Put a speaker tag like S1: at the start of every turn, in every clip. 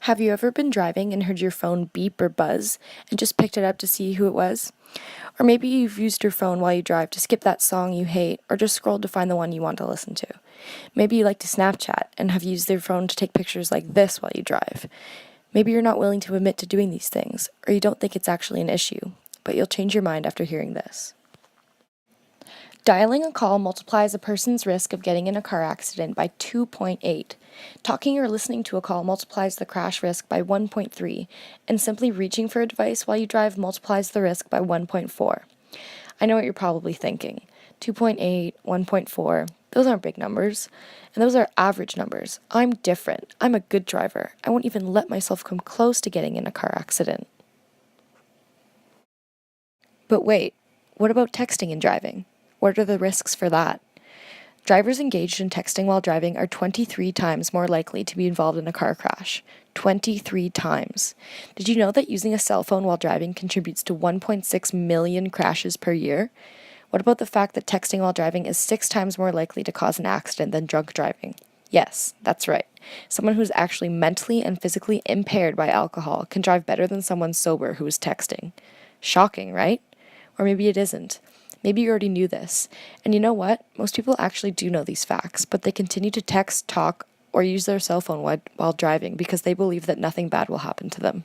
S1: Have you ever been driving and heard your phone beep or buzz and just picked it up to see who it was? Or maybe you've used your phone while you drive to skip that song you hate or just scrolled to find the one you want to listen to. Maybe you like to Snapchat and have used your phone to take pictures like this while you drive. Maybe you're not willing to admit to doing these things, or you don't think it's actually an issue, but you'll change your mind after hearing this. Dialing a call multiplies a person's risk of getting in a car accident by 2.8. Talking or listening to a call multiplies the crash risk by 1.3, and simply reaching for a device while you drive multiplies the risk by 1.4. I know what you're probably thinking. 2.8, 1.4, those aren't big numbers, and those are average numbers. I'm different. I'm a good driver. I won't even let myself come close to getting in a car accident. But wait, what about texting and driving? What are the risks for that? Drivers engaged in texting while driving are 23 times more likely to be involved in a car crash. 23 times. Did you know that using a cell phone while driving contributes to 1.6 million crashes per year? What about the fact that texting while driving is 6 times more likely to cause an accident than drunk driving? Yes, that's right. Someone who's actually mentally and physically impaired by alcohol can drive better than someone sober who is texting. Shocking, right? Or maybe it isn't. Maybe you already knew this. And you know what? Most people actually do know these facts, but they continue to text, talk, or use their cell phone while driving because they believe that nothing bad will happen to them.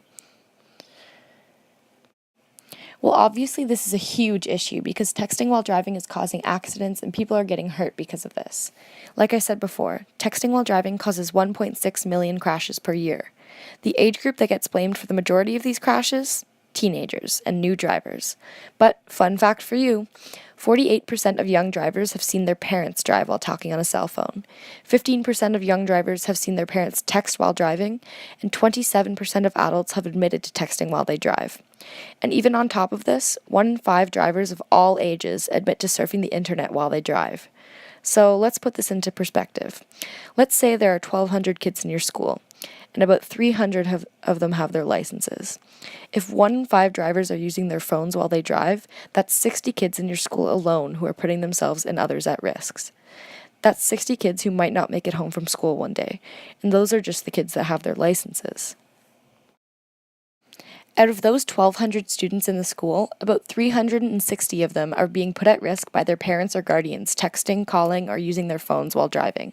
S1: Well, obviously, this is a huge issue because texting while driving is causing accidents and people are getting hurt because of this. Like I said before, texting while driving causes 1.6 million crashes per year. The age group that gets blamed for the majority of these crashes? Teenagers and new drivers. But, fun fact for you, 48% of young drivers have seen their parents drive while talking on a cell phone. 15% of young drivers have seen their parents text while driving, and 27% of adults have admitted to texting while they drive. And even on top of this, 1 in 5 drivers of all ages admit to surfing the internet while they drive. So let's put this into perspective. Let's say there are 1,200 kids in your school, and about 300 of them have their licenses. If 1 in 5 drivers are using their phones while they drive, that's 60 kids in your school alone who are putting themselves and others at risks. That's 60 kids who might not make it home from school one day, and those are just the kids that have their licenses. Out of those 1,200 students in the school, about 360 of them are being put at risk by their parents or guardians texting, calling, or using their phones while driving.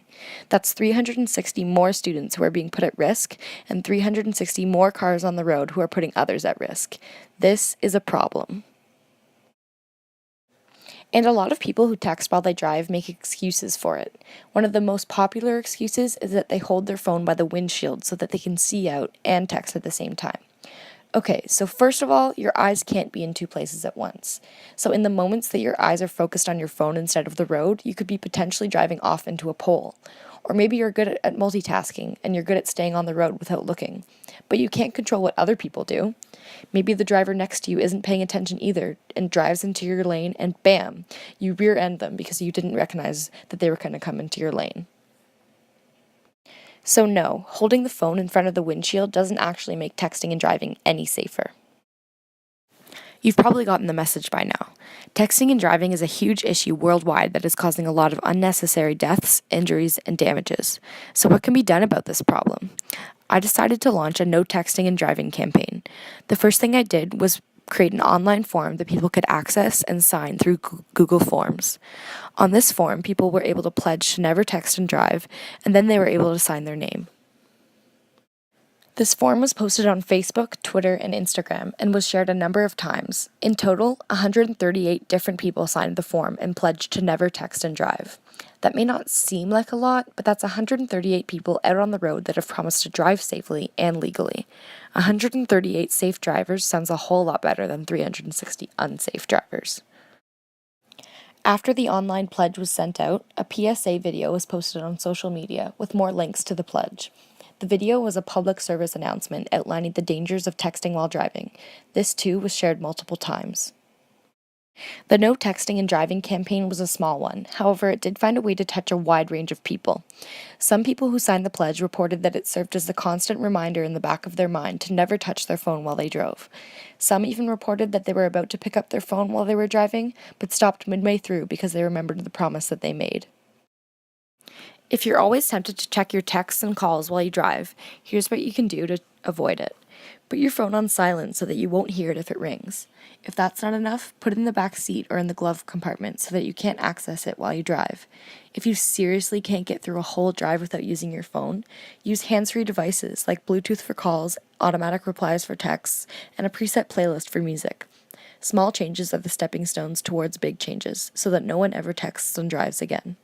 S1: That's 360 more students who are being put at risk, and 360 more cars on the road who are putting others at risk. This is a problem. And a lot of people who text while they drive make excuses for it. One of the most popular excuses is that they hold their phone by the windshield so that they can see out and text at the same time. Okay, so first of all, your eyes can't be in 2 places at once. So in the moments that your eyes are focused on your phone instead of the road, you could be potentially driving off into a pole. Or maybe you're good at multitasking and you're good at staying on the road without looking. But you can't control what other people do. Maybe the driver next to you isn't paying attention either and drives into your lane and bam, you rear end them because you didn't recognize that they were going to come into your lane. So no, holding the phone in front of the windshield doesn't actually make texting and driving any safer. You've probably gotten the message by now. Texting and driving is a huge issue worldwide that is causing a lot of unnecessary deaths, injuries, and damages. So what can be done about this problem? I decided to launch a no texting and driving campaign. The first thing I did was create an online form that people could access and sign through Google Forms. On this form, people were able to pledge to never text and drive, and then they were able to sign their name. This form was posted on Facebook, Twitter, and Instagram, and was shared a number of times. In total, 138 different people signed the form and pledged to never text and drive. That may not seem like a lot, but that's 138 people out on the road that have promised to drive safely and legally. 138 safe drivers sounds a whole lot better than 360 unsafe drivers. After the online pledge was sent out, a PSA video was posted on social media with more links to the pledge. The video was a public service announcement outlining the dangers of texting while driving. This too was shared multiple times. The No Texting and Driving campaign was a small one, however it did find a way to touch a wide range of people. Some people who signed the pledge reported that it served as a constant reminder in the back of their mind to never touch their phone while they drove. Some even reported that they were about to pick up their phone while they were driving, but stopped midway through because they remembered the promise that they made. If you're always tempted to check your texts and calls while you drive, here's what you can do to avoid it. Put your phone on silent so that you won't hear it if it rings. If that's not enough, put it in the back seat or in the glove compartment so that you can't access it while you drive. If you seriously can't get through a whole drive without using your phone, use hands-free devices like Bluetooth for calls, automatic replies for texts, and a preset playlist for music. Small changes are the stepping stones towards big changes so that no one ever texts and drives again.